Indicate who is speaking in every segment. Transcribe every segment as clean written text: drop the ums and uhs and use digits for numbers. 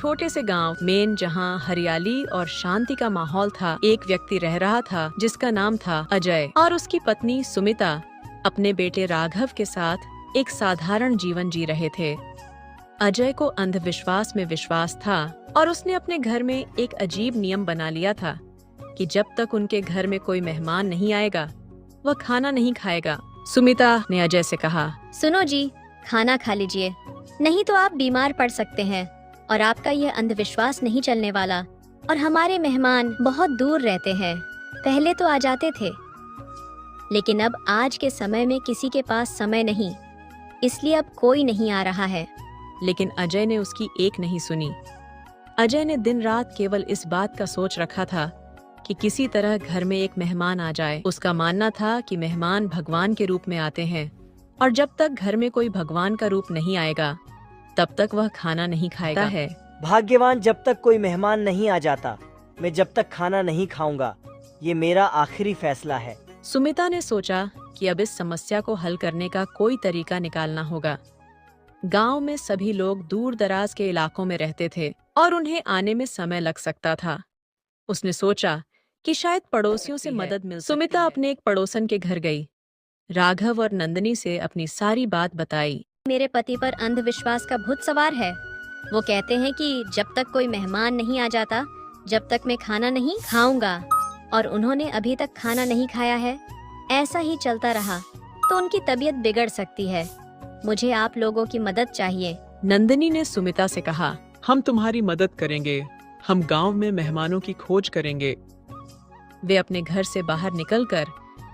Speaker 1: छोटे से गांव में जहां हरियाली और शांति का माहौल था, एक व्यक्ति रह रहा था जिसका नाम था अजय और उसकी पत्नी सुमिता अपने बेटे राघव के साथ एक साधारण जीवन जी रहे थे। अजय को अंधविश्वास में विश्वास था और उसने अपने घर में एक अजीब नियम बना लिया था कि जब तक उनके घर में कोई मेहमान नहीं आएगा वह खाना नहीं खाएगा। सुमिता ने अजय से कहा,
Speaker 2: सुनो जी, खाना खा लीजिए, नहीं तो आप बीमार पड़ सकते हैं और आपका यह अंधविश्वास नहीं चलने वाला। और हमारे मेहमान बहुत दूर रहते हैं, पहले तो आ जाते थे, लेकिन अब आज के समय में किसी के पास समय नहीं, इसलिए अब कोई नहीं आ रहा है।
Speaker 1: लेकिन अजय ने उसकी एक नहीं सुनी। अजय ने दिन रात केवल इस बात का सोच रखा था कि किसी तरह घर में एक मेहमान आ जाए। उसका मानना था कि मेहमान भगवान के रूप में आते हैं और जब तक घर में कोई भगवान का रूप नहीं आएगा तब तक वह खाना नहीं खाएगा है।
Speaker 3: भाग्यवान जब तक कोई मेहमान नहीं आ जाता, मैं जब तक खाना नहीं खाऊंगा, ये मेरा आखिरी फैसला है।
Speaker 1: सुमिता ने सोचा कि अब इस समस्या को हल करने का कोई तरीका निकालना होगा। गांव में सभी लोग दूर दराज के इलाकों में रहते थे और उन्हें आने में समय लग सकता था। उसने सोचा कि शायद पड़ोसियों से मदद मिल सकती है। सुमिता अपने एक पड़ोसन के घर गई, राघव और नंदिनी से अपनी सारी बात बताई।
Speaker 2: मेरे पति पर अंधविश्वास का भूत सवार है। वो कहते हैं कि जब तक कोई मेहमान नहीं आ जाता जब तक मैं खाना नहीं खाऊंगा, और उन्होंने अभी तक खाना नहीं खाया है। ऐसा ही चलता रहा तो उनकी तबीयत बिगड़ सकती है। मुझे आप लोगों की मदद चाहिए।
Speaker 1: नंदिनी ने सुमिता से कहा,
Speaker 4: हम तुम्हारी मदद करेंगे, हम गांव में मेहमानों की खोज करेंगे।
Speaker 1: वे अपने घर से बाहर निकलकर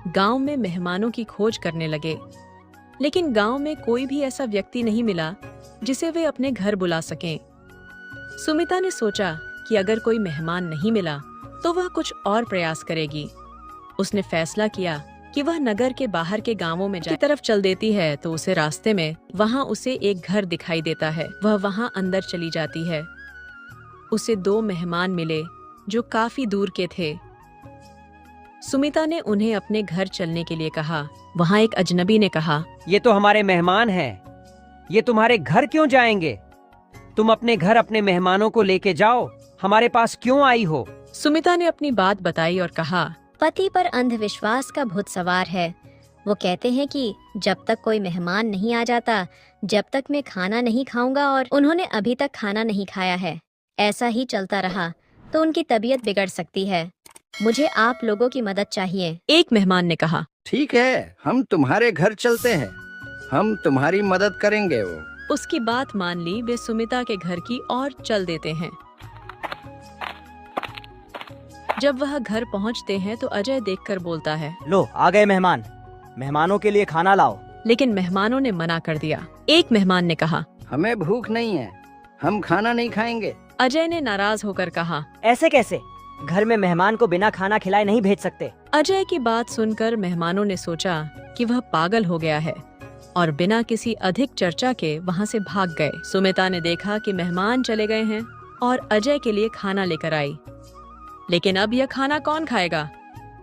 Speaker 1: गांव में मेहमानों की खोज करने लगे, लेकिन गांव में कोई भी ऐसा व्यक्ति नहीं मिला जिसे वे अपने घर बुला सकें। सुमिता ने सोचा कि अगर कोई मेहमान नहीं मिला तो वह कुछ और प्रयास करेगी। उसने फैसला किया कि वह नगर के बाहर के गांवों में की तरफ चल देती है तो उसे रास्ते में वहां उसे एक घर दिखाई देता है। वह वहां अंदर चली जाती है। उसे 2 मेहमान मिले जो काफी दूर के थे। सुमिता ने उन्हें अपने घर चलने के लिए कहा। वहां एक अजनबी ने कहा,
Speaker 3: ये तो हमारे मेहमान हैं, ये तुम्हारे घर क्यों जाएंगे? तुम अपने घर अपने मेहमानों को लेके जाओ, हमारे पास क्यों आई हो?
Speaker 1: सुमिता ने अपनी बात बताई और कहा,
Speaker 2: पति पर अंधविश्वास का भूत सवार है। वो कहते हैं कि जब तक कोई मेहमान नहीं आ जाता जब तक मैं खाना नहीं खाऊंगा, और उन्होंने अभी तक खाना नहीं खाया है। ऐसा ही चलता रहा तो उनकी तबीयत बिगड़ सकती है। मुझे आप लोगों की मदद चाहिए।
Speaker 1: एक मेहमान ने कहा,
Speaker 5: ठीक है, हम तुम्हारे घर चलते हैं, हम तुम्हारी मदद करेंगे। वो
Speaker 1: उसकी बात मान ली। वे सुमिता के घर की ओर चल देते हैं। जब वह घर पहुंचते हैं तो अजय देखकर बोलता है,
Speaker 3: लो आ गए मेहमान, मेहमानों के लिए खाना लाओ।
Speaker 1: लेकिन मेहमानों ने मना कर दिया। एक मेहमान ने कहा,
Speaker 5: हमें भूख नहीं है, हम खाना नहीं खाएंगे।
Speaker 1: अजय ने नाराज होकर कहा,
Speaker 3: ऐसे कैसे? घर में मेहमान को बिना खाना खिलाए नहीं भेज सकते।
Speaker 1: अजय की बात सुनकर मेहमानों ने सोचा कि वह पागल हो गया है और बिना किसी अधिक चर्चा के वहां से भाग गए। सुमिता ने देखा कि मेहमान चले गए हैं और अजय के लिए खाना लेकर आई। लेकिन अब यह खाना कौन खाएगा?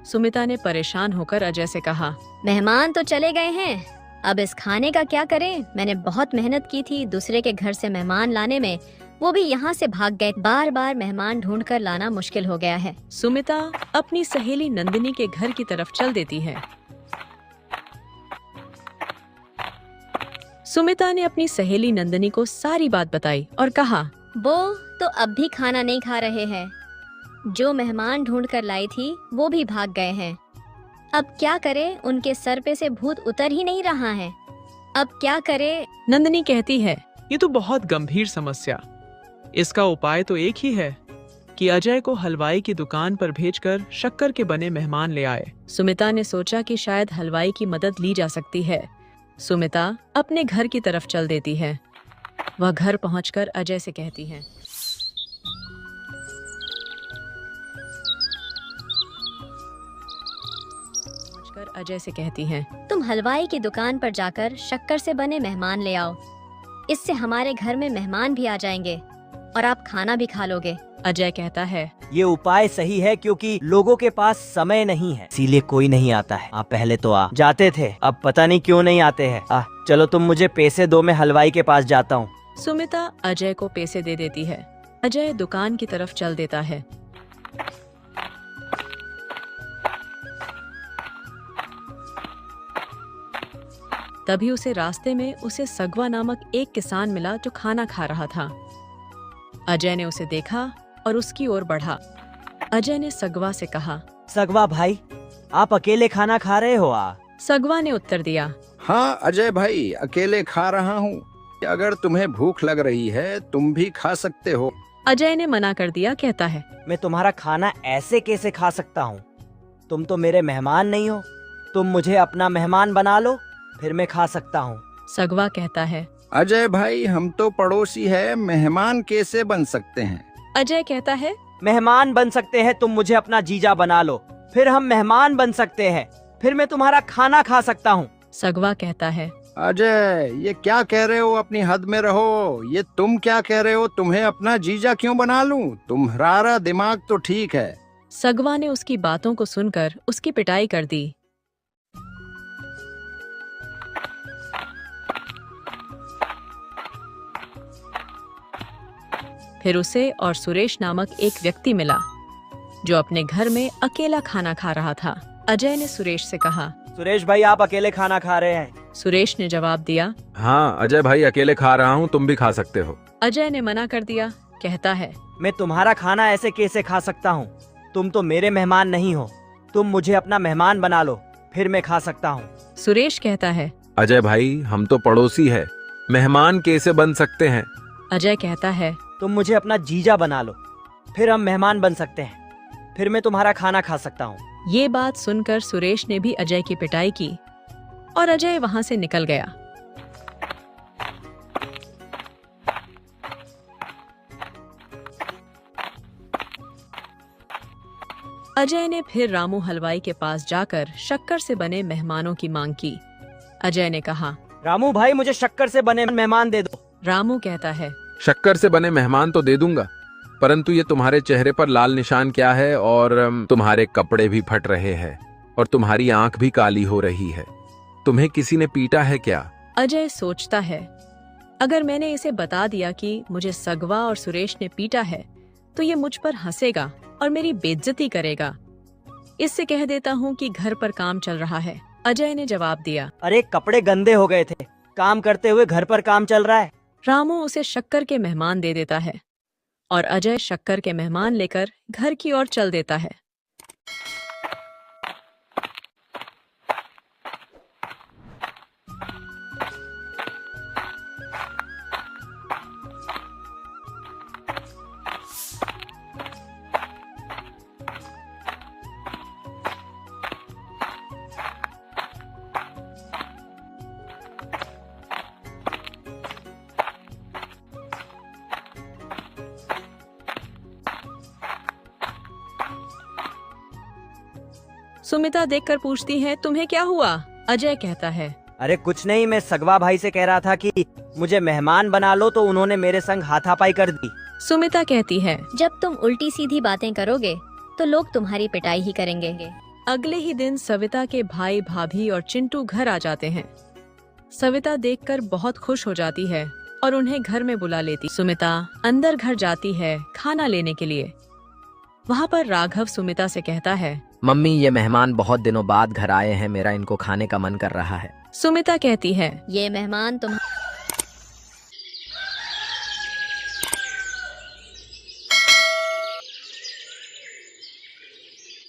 Speaker 1: सुमिता ने परेशान होकर अजय से कहा,
Speaker 2: मेहमान तो चले गए हैं, अब इस खाने का क्या करें? मैंने बहुत मेहनत की थी दूसरे के घर से मेहमान लाने में, वो भी यहाँ से भाग गए। बार बार मेहमान ढूंढकर लाना मुश्किल हो गया है।
Speaker 1: सुमिता अपनी सहेली नंदिनी के घर की तरफ चल देती है। सुमिता ने अपनी सहेली नंदिनी को सारी बात बताई और कहा,
Speaker 2: वो तो अब भी खाना नहीं खा रहे हैं। जो मेहमान ढूंढ कर लाई थी वो भी भाग गए हैं। अब क्या करें? उनके सर पे से भूत उतर ही नहीं रहा है। अब क्या करें?
Speaker 1: नंदिनी कहती है,
Speaker 4: ये तो बहुत गंभीर समस्या। इसका उपाय तो एक ही है कि अजय को हलवाई की दुकान पर भेजकर शक्कर के बने मेहमान ले आए।
Speaker 1: सुमिता ने सोचा कि शायद हलवाई की मदद ली जा सकती है। सुमिता अपने घर की तरफ चल देती है। वह घर पहुंचकर अजय से कहती है,
Speaker 2: तुम हलवाई की दुकान पर जाकर शक्कर से बने मेहमान ले आओ। इससे हमारे घर में मेहमान भी आ जाएंगे और आप खाना भी खा लोगे।
Speaker 1: अजय कहता है,
Speaker 3: ये उपाय सही है क्योंकि लोगों के पास समय नहीं है, इसीलिए कोई नहीं आता है। आप पहले तो आ जाते थे, अब पता नहीं क्यों नहीं आते हैं। चलो तुम मुझे पैसे दो, मैं हलवाई के पास जाता हूँ।
Speaker 1: सुमिता अजय को पैसे दे देती है। अजय दुकान की तरफ चल देता है। तभी उसे रास्ते में उसे सगवा नामक एक किसान मिला जो खाना खा रहा था। अजय ने उसे देखा और उसकी ओर बढ़ा। अजय ने सगवा से कहा,
Speaker 3: सगवा भाई, आप अकेले खाना खा रहे हो?
Speaker 1: सगवा ने उत्तर दिया,
Speaker 5: हाँ अजय भाई, अकेले खा रहा हूँ। अगर तुम्हें भूख लग रही है तुम भी खा सकते हो।
Speaker 1: अजय ने मना कर दिया। कहता है,
Speaker 3: मैं तुम्हारा खाना ऐसे कैसे खा सकता हूँ? तुम तो मेरे मेहमान नहीं हो। तुम मुझे अपना मेहमान बना लो, फिर मैं खा सकता हूँ।
Speaker 1: सगवा कहता है,
Speaker 5: अजय भाई, हम तो पड़ोसी है, मेहमान कैसे बन सकते हैं?
Speaker 1: अजय कहता है,
Speaker 3: मेहमान बन सकते हैं, तुम मुझे अपना जीजा बना लो, फिर हम मेहमान बन सकते हैं, फिर मैं तुम्हारा खाना खा सकता हूँ।
Speaker 1: सगवा कहता है,
Speaker 5: अजय, ये क्या कह रहे हो? अपनी हद में रहो। ये तुम क्या कह रहे हो? तुम्हें अपना जीजा क्यों बना लूं? तुम्हारा दिमाग तो ठीक है।
Speaker 1: सगवा ने उसकी बातों को सुनकर उसकी पिटाई कर दी। फिर उसे और सुरेश नामक एक व्यक्ति मिला जो अपने घर में अकेला खाना खा रहा था। अजय ने सुरेश से कहा,
Speaker 3: सुरेश भाई, आप अकेले खाना खा रहे हैं?
Speaker 1: सुरेश ने जवाब दिया,
Speaker 6: हाँ अजय भाई, अकेले खा रहा हूँ, तुम भी खा सकते हो।
Speaker 1: अजय ने मना कर दिया। कहता है,
Speaker 3: मैं तुम्हारा खाना ऐसे कैसे खा सकता हूँ? तुम तो मेरे मेहमान नहीं हो। तुम मुझे अपना मेहमान बना लो, फिर मैं खा सकता हूँ।
Speaker 1: सुरेश कहता है,
Speaker 6: अजय भाई, हम तो पड़ोसी है, मेहमान कैसे बन सकते हैं?
Speaker 1: अजय कहता है,
Speaker 3: तुम मुझे अपना जीजा बना लो, फिर हम मेहमान बन सकते हैं, फिर मैं तुम्हारा खाना खा सकता हूँ।
Speaker 1: ये बात सुनकर सुरेश ने भी अजय की पिटाई की और अजय वहां से निकल गया। अजय ने फिर रामू हलवाई के पास जाकर शक्कर से बने मेहमानों की मांग की। अजय ने कहा,
Speaker 3: रामू भाई, मुझे शक्कर से बने मेहमान दे दो।
Speaker 1: रामू कहता है,
Speaker 6: शक्कर से बने मेहमान तो दे दूंगा, परंतु ये तुम्हारे चेहरे पर लाल निशान क्या है? और तुम्हारे कपड़े भी फट रहे हैं और तुम्हारी आंख भी काली हो रही है। तुम्हें किसी ने पीटा है क्या?
Speaker 1: अजय सोचता है, अगर मैंने इसे बता दिया कि मुझे सगवा और सुरेश ने पीटा है तो ये मुझ पर हंसेगा और मेरी बेइज्जती करेगा। इससे कह देता हूँ कि घर पर काम चल रहा है। अजय ने जवाब दिया,
Speaker 3: अरे कपड़े गंदे हो गए थे, काम करते हुए घर पर काम चल रहा है।
Speaker 1: रामू उसे शक्कर के मेहमान दे देता है और अजय शक्कर के मेहमान लेकर घर की ओर चल देता है। सुमिता देखकर पूछती है, तुम्हें क्या हुआ? अजय कहता है,
Speaker 3: अरे कुछ नहीं, मैं सगवा भाई से कह रहा था कि मुझे मेहमान बना लो, तो उन्होंने मेरे संग हाथापाई कर दी।
Speaker 1: सुमिता कहती है,
Speaker 2: जब तुम उल्टी सीधी बातें करोगे तो लोग तुम्हारी पिटाई ही करेंगे।
Speaker 1: अगले ही दिन सविता के भाई भाभी और चिंटू घर आ जाते हैं। सविता देखकर बहुत खुश हो जाती है और उन्हें घर में बुला लेती। सुमिता अंदर घर जाती है खाना लेने के लिए। वहाँ पर राघव सुमिता से कहता है,
Speaker 7: मम्मी, ये मेहमान बहुत दिनों बाद घर आए हैं, मेरा इनको खाने का मन कर रहा है।
Speaker 1: सुमिता कहती है,
Speaker 2: ये मेहमान तुम